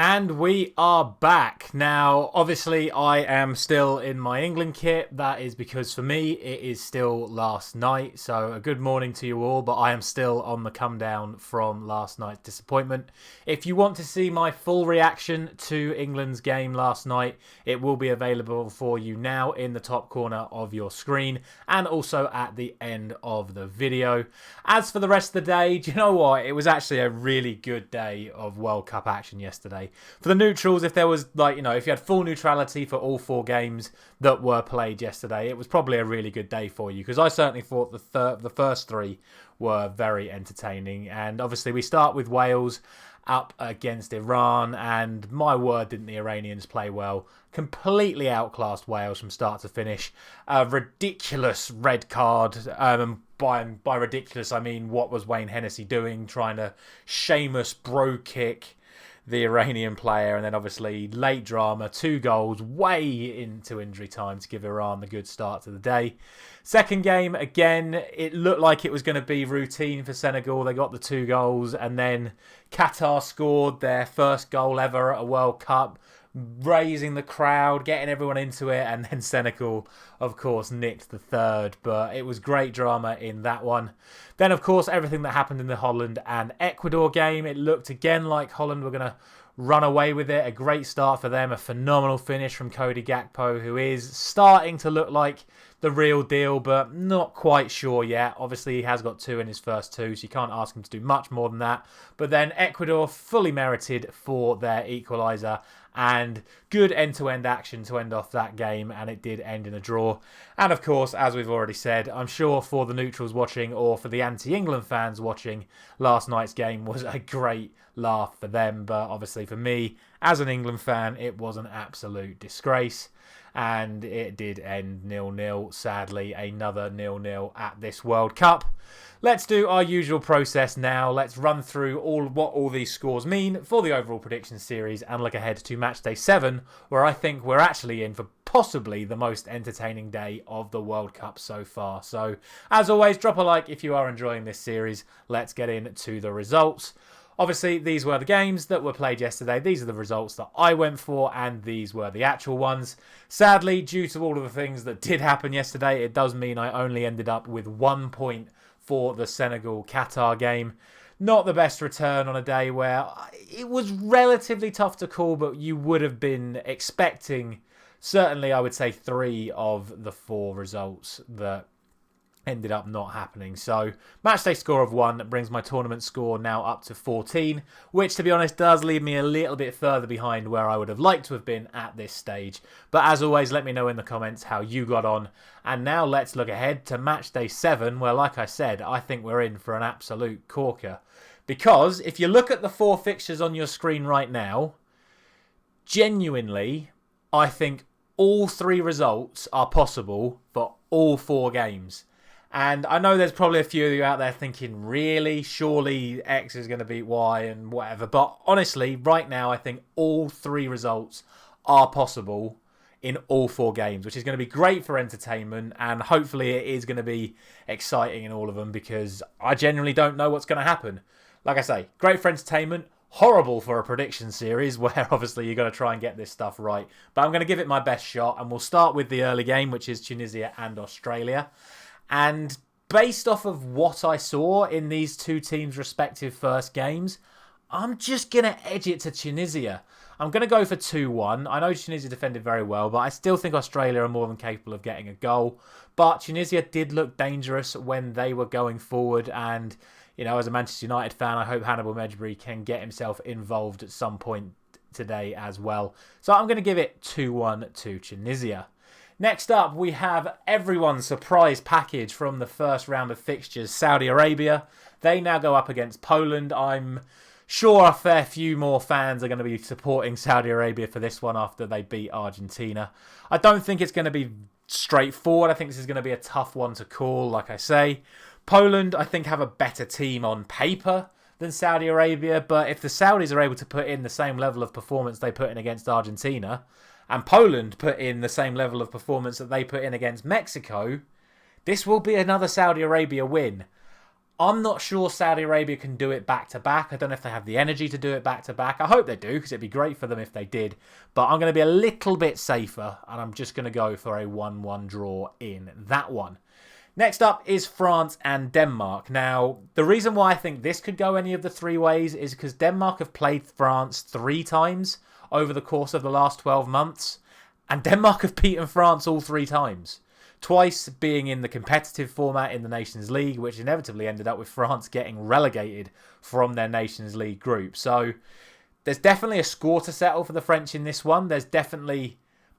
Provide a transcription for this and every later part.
And we are back. Now, obviously, I am still in my England kit. That is because for me, it is still last night. So, a good morning to you all, but I am still on the come down from last night's disappointment. If you want to see my full reaction to England's game last night, it will be available for you now in the top corner of your screen and also at the end of the video. As for the rest of the day, do you know what? It was actually a really good day of World Cup action yesterday. For the neutrals, if there was, if you had full neutrality for all four games that were played yesterday, it was probably a really good day for you, because I certainly thought the first three were very entertaining. And obviously we start with Wales up against Iran, and my word, didn't the Iranians play well. Completely outclassed Wales from start to finish. A ridiculous red card, by ridiculous I mean what was Wayne Hennessy doing, trying to Seamus bro kick the Iranian player, and then obviously late drama, 2 goals way into injury time to give Iran the good start to the day. Second game, again, it looked like it was going to be routine for Senegal. They got the 2 goals, and then Qatar scored their first goal ever at a World Cup, raising the crowd, getting everyone into it, and then Senegal, of course, nicked the third. But it was great drama in that one. Then, of course, everything that happened in the Holland and Ecuador game, it looked again like Holland were going to run away with it. A great start for them, a phenomenal finish from Cody Gakpo, who is starting to look like the real deal, but not quite sure yet. Obviously, he has got 2 in his first 2, so you can't ask him to do much more than that. But then Ecuador fully merited for their equaliser, and good end-to-end action to end off that game, and it did end in a draw. And of course, as we've already said, I'm sure for the neutrals watching or for the anti-England fans watching, last night's game was a great laugh for them. But obviously for me, as an England fan, it was an absolute disgrace. And it did end 0-0. Sadly, another 0-0 at this World Cup. Let's do our usual process now. Let's run through what all these scores mean for the overall prediction series and look ahead to Matchday 7, where I think we're actually in for possibly the most entertaining day of the World Cup so far. So, as always, drop a like if you are enjoying this series. Let's get into the results. Obviously, these were the games that were played yesterday. These are the results that I went for, and these were the actual ones. Sadly, due to all of the things that did happen yesterday, it does mean I only ended up with 1 point for the Senegal-Qatar game. Not the best return on a day where it was relatively tough to call, but you would have been expecting, certainly I would say, 3 of the 4 results that ended up not happening. So, matchday score of 1 brings my tournament score now up to 14, which, to be honest, does leave me a little bit further behind where I would have liked to have been at this stage. But as always, let me know in the comments how you got on. And now let's look ahead to matchday 7, where, like I said, I think we're in for an absolute corker. Because if you look at the 4 fixtures on your screen right now, genuinely, I think all 3 results are possible for all 4 games. And I know there's probably a few of you out there thinking, really? Surely X is going to beat Y and whatever. But honestly, right now, I think all 3 results are possible in all 4 games, which is going to be great for entertainment. And hopefully it is going to be exciting in all of them, because I genuinely don't know what's going to happen. Like I say, great for entertainment. Horrible for a prediction series where obviously you've got to try and get this stuff right. But I'm going to give it my best shot. And we'll start with the early game, which is Tunisia and Australia. And based off of what I saw in these 2 teams' respective first games, I'm just going to edge it to Tunisia. I'm going to go for 2-1. I know Tunisia defended very well, but I still think Australia are more than capable of getting a goal. But Tunisia did look dangerous when they were going forward. And, as a Manchester United fan, I hope Hannibal Mejbri can get himself involved at some point today as well. So I'm going to give it 2-1 to Tunisia. Next up, we have everyone's surprise package from the first round of fixtures, Saudi Arabia. They now go up against Poland. I'm sure a fair few more fans are going to be supporting Saudi Arabia for this one after they beat Argentina. I don't think it's going to be straightforward. I think this is going to be a tough one to call, like I say. Poland, I think, have a better team on paper than Saudi Arabia, but if the Saudis are able to put in the same level of performance they put in against Argentina, and Poland put in the same level of performance that they put in against Mexico, this will be another Saudi Arabia win. I'm not sure Saudi Arabia can do it back-to-back. I don't know if they have the energy to do it back-to-back. I hope they do, because it'd be great for them if they did. But I'm going to be a little bit safer, and I'm just going to go for a 1-1 draw in that one. Next up is France and Denmark. Now, the reason why I think this could go any of the three ways is because Denmark have played France 3 times over the course of the last 12 months, and Denmark have beaten France all 3 times. Twice being in the competitive format in the Nations League, which inevitably ended up with France getting relegated from their Nations League group. So there's definitely a score to settle for the French in this one. There's definitely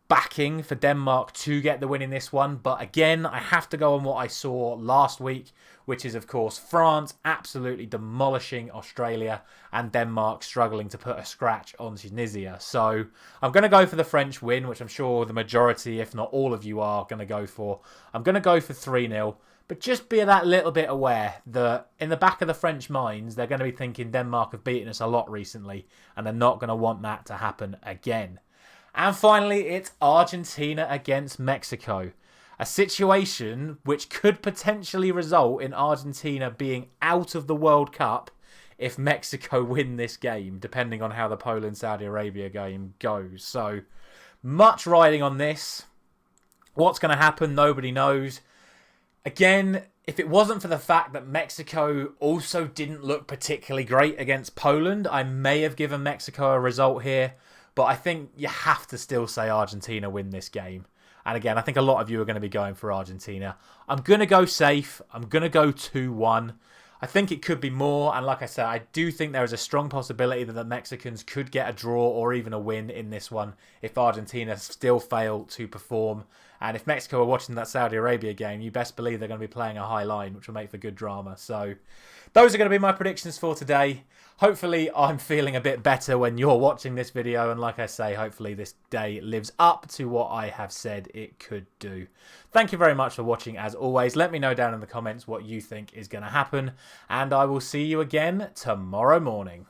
backing for Denmark to get the win in this one. But again, I have to go on what I saw last week, which is, of course, France absolutely demolishing Australia and Denmark struggling to put a scratch on Tunisia. So I'm going to go for the French win, which I'm sure the majority, if not all of you, are going to go for. I'm going to go for 3-0. But just be that little bit aware that in the back of the French minds, they're going to be thinking Denmark have beaten us a lot recently, and they're not going to want that to happen again. And finally, it's Argentina against Mexico. A situation which could potentially result in Argentina being out of the World Cup if Mexico win this game, depending on how the Poland-Saudi Arabia game goes. So, much riding on this. What's going to happen, nobody knows. Again, if it wasn't for the fact that Mexico also didn't look particularly great against Poland, I may have given Mexico a result here. But I think you have to still say Argentina win this game. And again, I think a lot of you are going to be going for Argentina. I'm going to go safe. I'm going to go 2-1. I think it could be more. And like I said, I do think there is a strong possibility that the Mexicans could get a draw or even a win in this one if Argentina still fail to perform. And if Mexico are watching that Saudi Arabia game, you best believe they're going to be playing a high line, which will make for good drama. So those are going to be my predictions for today. Hopefully I'm feeling a bit better when you're watching this video. And like I say, hopefully this day lives up to what I have said it could do. Thank you very much for watching as always. Let me know down in the comments what you think is going to happen. And I will see you again tomorrow morning.